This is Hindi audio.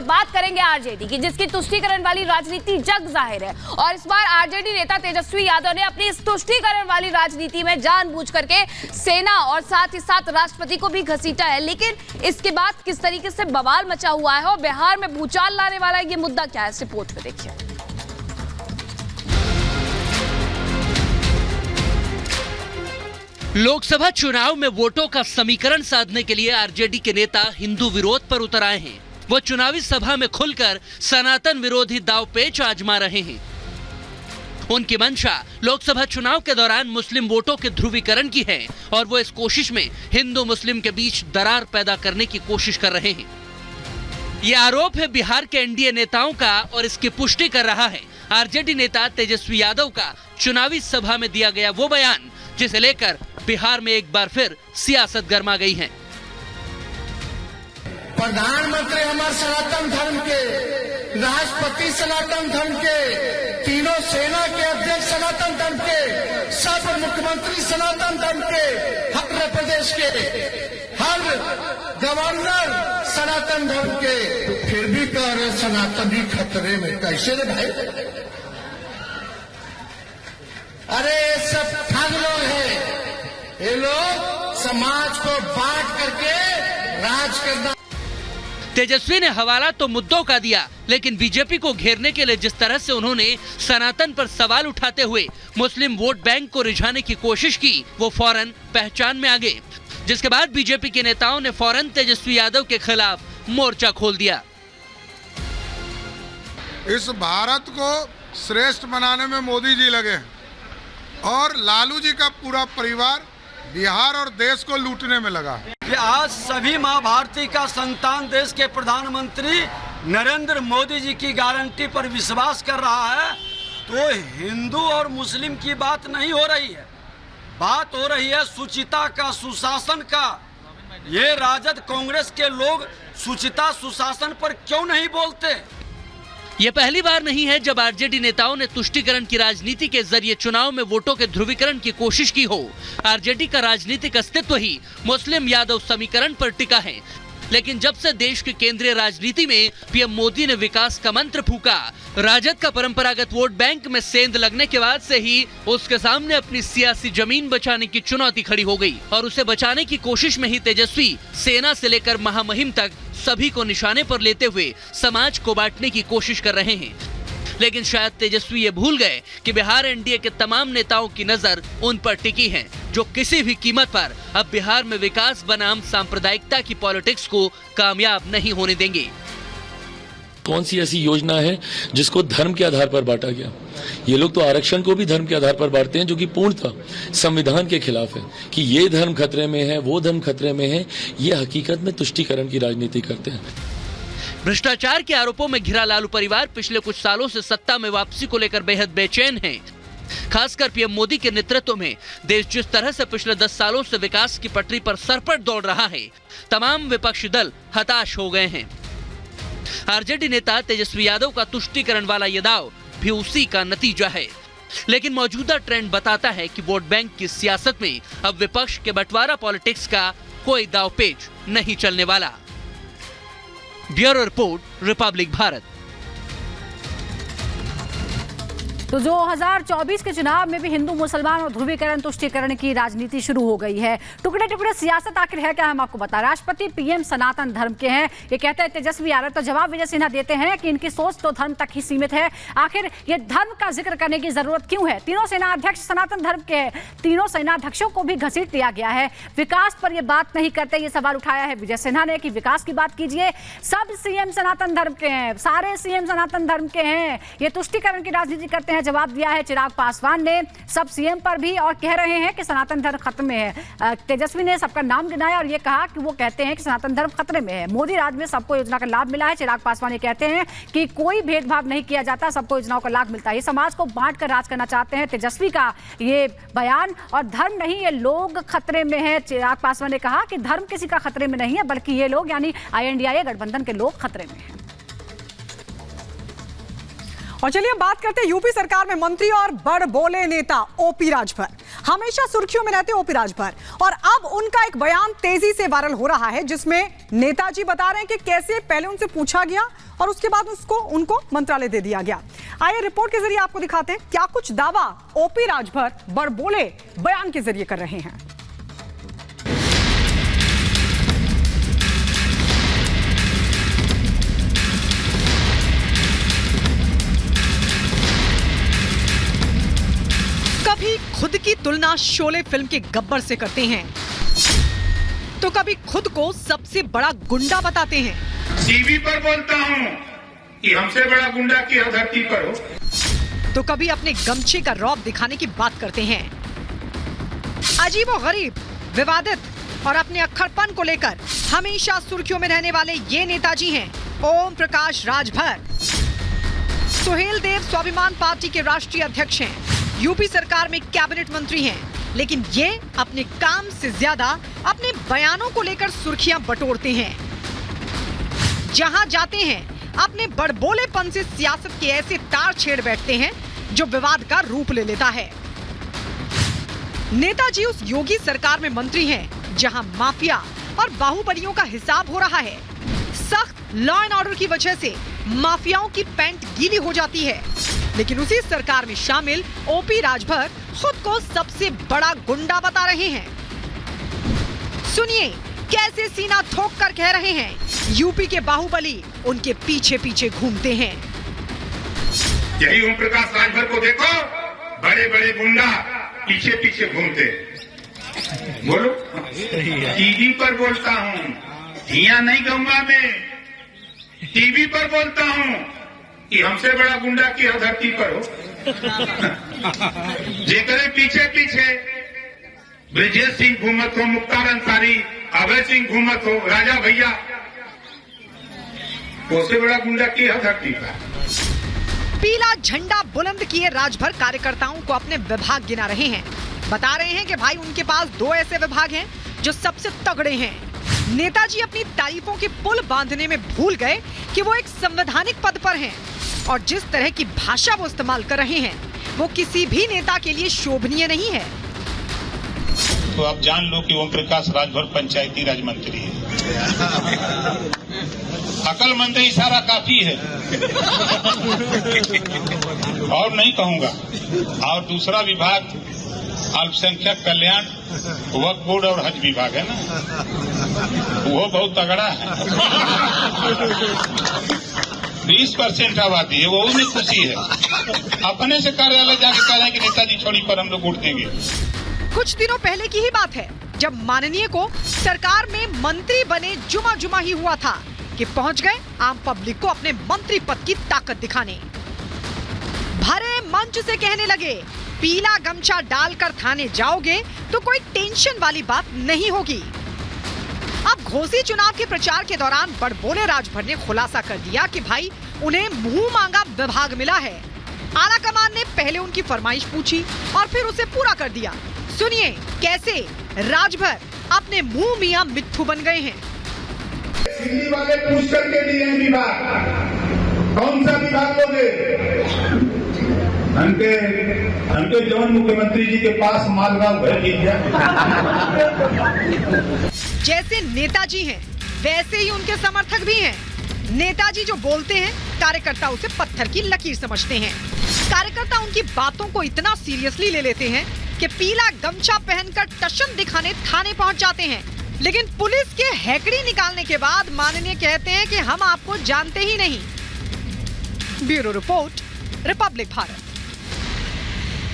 बात करेंगे आरजेडी की, जिसकी तुष्टीकरण वाली राजनीति जग जाहिर है। और इस बार आरजेडी नेता तेजस्वी यादव ने अपनी इस तुष्टीकरण वाली राजनीति में जानबूझ करके सेना और साथ ही साथ राष्ट्रपति को भी घसीटा है। लेकिन इसके बाद किस तरीके से बवाल मचा हुआ है और बिहार में भूचाल लाने वाला ये मुद्दा क्या है, इस रिपोर्ट में देखिए। लोकसभा चुनाव में वोटों का समीकरण साधने के लिए आरजेडी के नेता हिंदू विरोध पर उतर आए हैं। वो चुनावी सभा में खुलकर सनातन विरोधी दांवपेच आजमा रहे हैं। उनकी मंशा लोकसभा चुनाव के दौरान मुस्लिम वोटों के ध्रुवीकरण की है और वो इस कोशिश में हिंदू मुस्लिम के बीच दरार पैदा करने की कोशिश कर रहे हैं। ये आरोप है बिहार के एनडीए नेताओं का और इसकी पुष्टि कर रहा है आरजेडी नेता तेजस्वी यादव का चुनावी सभा में दिया गया वो बयान, जिसे लेकर बिहार में एक बार फिर सियासत गर्मा गई है। प्रधानमंत्री हमारे सनातन धर्म के, राष्ट्रपति सनातन धर्म के, तीनों सेना के अध्यक्ष सनातन धर्म के, सब मुख्यमंत्री सनातन धर्म के, हर प्रदेश के हर गवर्नर सनातन धर्म के, फिर भी कह रहे सनातनी खतरे में। कैसे रे भाई? अरे सब ठग लोग हैं, ये लोग समाज को बांट करके राज करना। तेजस्वी ने हवाला तो मुद्दों का दिया, लेकिन बीजेपी को घेरने के लिए जिस तरह से उन्होंने सनातन पर सवाल उठाते हुए मुस्लिम वोट बैंक को रिझाने की कोशिश की, वो फौरन पहचान में आ गए, जिसके बाद बीजेपी के नेताओं ने फौरन तेजस्वी यादव के खिलाफ मोर्चा खोल दिया। इस भारत को श्रेष्ठ बनाने में मोदी जी लगे और लालू जी का पूरा परिवार बिहार और देश को लूटने में लगा। कि आज सभी माँ भारती का संतान देश के प्रधानमंत्री नरेंद्र मोदी जी की गारंटी पर विश्वास कर रहा है, तो हिंदू और मुस्लिम की बात नहीं हो रही है, बात हो रही है सुचिता का, सुशासन का। ये राजद कांग्रेस के लोग सुचिता सुशासन पर क्यों नहीं बोलते? ये पहली बार नहीं है जब आरजेडी नेताओं ने तुष्टीकरण की राजनीति के जरिए चुनाव में वोटों के ध्रुवीकरण की कोशिश की हो। आरजेडी का राजनीतिक अस्तित्व ही मुस्लिम यादव समीकरण पर टिका है, लेकिन जब से देश की केंद्रीय राजनीति में पीएम मोदी ने विकास का मंत्र फूका, राजद का परंपरागत वोट बैंक में सेंध लगने के बाद से ही उसके सामने अपनी सियासी जमीन बचाने की चुनौती खड़ी हो गई और उसे बचाने की कोशिश में ही तेजस्वी सेना से लेकर महामहिम तक सभी को निशाने पर लेते हुए समाज को बांटने की कोशिश कर रहे हैं। लेकिन शायद तेजस्वी ये भूल गए कि बिहार एनडीए के तमाम नेताओं की नजर उन पर टिकी है, जो किसी भी कीमत पर अब बिहार में विकास बनाम सांप्रदायिकता की पॉलिटिक्स को कामयाब नहीं होने देंगे। कौन सी ऐसी योजना है जिसको धर्म के आधार पर बांटा गया? ये लोग तो आरक्षण को भी धर्म के आधार पर बांटते हैं, जो कि पूर्णतः संविधान के खिलाफ है। कि ये धर्म खतरे में है, वो धर्म खतरे में है, ये हकीकत में तुष्टीकरण की राजनीति करते हैं। भ्रष्टाचार के आरोपों में घिरा लालू परिवार पिछले कुछ सालों से सत्ता में वापसी को लेकर बेहद बेचैन है। खासकर पीएम मोदी के नेतृत्व में देश जिस तरह से पिछले 10 सालों से विकास की पटरी पर सरपट दौड़ रहा है, तमाम विपक्षी दल हताश हो गए हैं। आरजेडी नेता तेजस्वी यादव का तुष्टीकरण वाला ये दाव भी उसी का नतीजा है। लेकिन मौजूदा ट्रेंड बताता है कि वोट बैंक की सियासत में अब विपक्ष के बंटवारा पॉलिटिक्स का कोई दावपेच नहीं चलने वाला। Bureau report, Republic Bharat. तो 2024 के चुनाव में भी हिंदू मुसलमान और ध्रुवीकरण तुष्टीकरण की राजनीति शुरू हो गई है। टुकड़े टुकड़े सियासत आखिर है क्या, हम आपको बता। राष्ट्रपति पीएम सनातन धर्म के हैं, ये कहते हैं तेजस्वी यादव। तो जवाब विजय सिन्हा देते हैं कि इनकी सोच तो धर्म तक ही सीमित है। आखिर ये धर्म का जिक्र करने की जरूरत क्यों है? तीनों सेनाध्यक्ष सनातन धर्म के हैं, तीनों सेनाध्यक्षों को भी घसीट लिया गया है। विकास पर ये बात नहीं करते, ये सवाल उठाया है विजय सिन्हा ने कि विकास की बात कीजिए। सब सीएम सनातन धर्म के हैं, सारे सीएम सनातन धर्म के हैं, ये तुष्टीकरण की राजनीति करते हैं। जवाब दिया है चिराग पासवान ने सब सीएम पर भी और कह रहे हैं कि सनातन धर्म खतरे में है। तेजस्वी ने सबका नाम गिनाया और ये कहा कि वो कहते हैं कि सनातन धर्म खतरे में है। मोदी राज में सबको योजना का लाभ मिला है। चिराग पासवान ये कहते हैं कि कोई भेदभाव नहीं किया जाता, सबको योजनाओं का लाभ मिलता है। ये समाज को बांट कर राज करना चाहते हैं। तेजस्वी का ये बयान, और धर्म नहीं ये लोग खतरे में है। चिराग पासवान ने कहा कि धर्म किसी का खतरे में नहीं है, बल्कि ये लोग यानी INDIA गठबंधन के लोग खतरे में हैं। और चलिए बात करते हैं यूपी सरकार में मंत्री और बड़ बोले नेता ओपी राजभर। हमेशा सुर्खियों में रहते ओपी राजभर, और अब उनका एक बयान तेजी से वायरल हो रहा है जिसमें नेताजी बता रहे हैं कि कैसे पहले उनसे पूछा गया और उसके बाद उनको मंत्रालय दे दिया गया। आइए रिपोर्ट के जरिए आपको दिखाते हैं क्या कुछ दावा ओपी राजभर बड़बोले बयान के जरिए कर रहे हैं। कभी खुद की तुलना शोले फिल्म के गब्बर से करते हैं, तो कभी खुद को सबसे बड़ा गुंडा बताते हैं। टीवी पर बोलता हूँ कि हमसे बड़ा गुंडा की धरती पर हो, तो कभी अपने गमछे का रौब दिखाने की बात करते हैं। अजीबोगरीब, विवादित और अपने अक्खड़पन को लेकर हमेशा सुर्खियों में रहने वाले ये नेताजी हैं ओम प्रकाश राजभर। सुहेल देव स्वाभिमान पार्टी के राष्ट्रीय अध्यक्ष हैं, यूपी सरकार में कैबिनेट मंत्री हैं, लेकिन ये अपने काम से ज्यादा अपने बयानों को लेकर सुर्खियां बटोरते हैं। जहां जाते हैं अपने बड़बोलेपन से सियासत के ऐसे तार छेड़ बैठते हैं जो विवाद का रूप ले लेता है। नेताजी उस योगी सरकार में मंत्री हैं जहां माफिया और बाहुबलियों का हिसाब हो रहा है। सख्त लॉ एंड ऑर्डर की वजह से माफियाओं की पैंट गीली हो जाती है, लेकिन उसी सरकार में शामिल ओपी राजभर खुद को सबसे बड़ा गुंडा बता रहे हैं। सुनिए कैसे सीना ठोक कर कह रहे हैं यूपी के बाहुबली उनके पीछे पीछे घूमते हैं। यही ओम प्रकाश राजभर को देखो, बड़े बड़े गुंडा पीछे पीछे घूमते। बोलो, टीवी पर बोलता हूँ, धिया नहीं गंगा में, टीवी पर बोलता हूँ कि हमसे बड़ा गुंडा की धरती पर हो। जेकरे पीछे पीछे ब्रजेश सिंह घूमत हो, मुख्तार अंसारी, अभय सिंह घूमत हो, राजा भैया, उससे बड़ा गुंडा की धरती पर। पीला झंडा बुलंद किए राजभर कार्यकर्ताओं को अपने विभाग गिना रहे हैं। बता रहे हैं कि भाई उनके पास 2 ऐसे विभाग हैं जो सबसे तगड़े हैं। नेताजी अपनी तारीफों के पुल बांधने में भूल गए कि वो एक संवैधानिक पद पर हैं और जिस तरह की भाषा वो इस्तेमाल कर रहे हैं वो किसी भी नेता के लिए शोभनीय नहीं है। तो आप जान लो कि ओम प्रकाश राजभर पंचायती राज मंत्री है। अकलमंद इशारा काफी है और नहीं कहूंगा। और दूसरा विभाग अल्पसंख्यक कल्याण, वक्फ बोर्ड और हज विभाग है ना, वो बहुत तगड़ा है। 20% आबादी है, वो उसमें खुशी है। अपने से कार्यालय जाके कह रहे हैं कि नेताजी छोड़ी पर हम लोग वोट देंगे। कुछ दिनों पहले की ही बात है जब माननीय को सरकार में मंत्री बने जुमा ही हुआ था कि पहुंच गए आम पब्लिक को अपने मंत्री पद की ताकत दिखाने। भरे मंच से कहने लगे पीला गमछा डालकर थाने जाओगे तो कोई टेंशन वाली बात नहीं होगी। अब घोसी चुनाव के प्रचार के दौरान बड़बोले राजभर ने खुलासा कर दिया कि भाई उन्हें मुंह मांगा विभाग मिला है। आला कमान ने पहले उनकी फरमाइश पूछी और फिर उसे पूरा कर दिया। सुनिए कैसे राजभर अपने मुंह मियां मिट्ठू बन गए हैं। दिल्ली वाले पूछ करके डीएम विभाग, कौन सा विभाग लोगे? हमके जौन मुख्यमंत्री जी के पास मालगांव भर दिया। जैसे नेताजी हैं वैसे ही उनके समर्थक भी हैं। नेताजी जो बोलते हैं कार्यकर्ता उसे पत्थर की लकीर समझते हैं। कार्यकर्ता उनकी बातों को इतना सीरियसली ले लेते हैं कि पीला गमछा पहनकर टशन दिखाने थाने पहुंच जाते हैं। लेकिन पुलिस के हैकड़ी निकालने के बाद माननीय कहते हैं कि हम आपको जानते ही नहीं। Bureau report, Republic Bharat.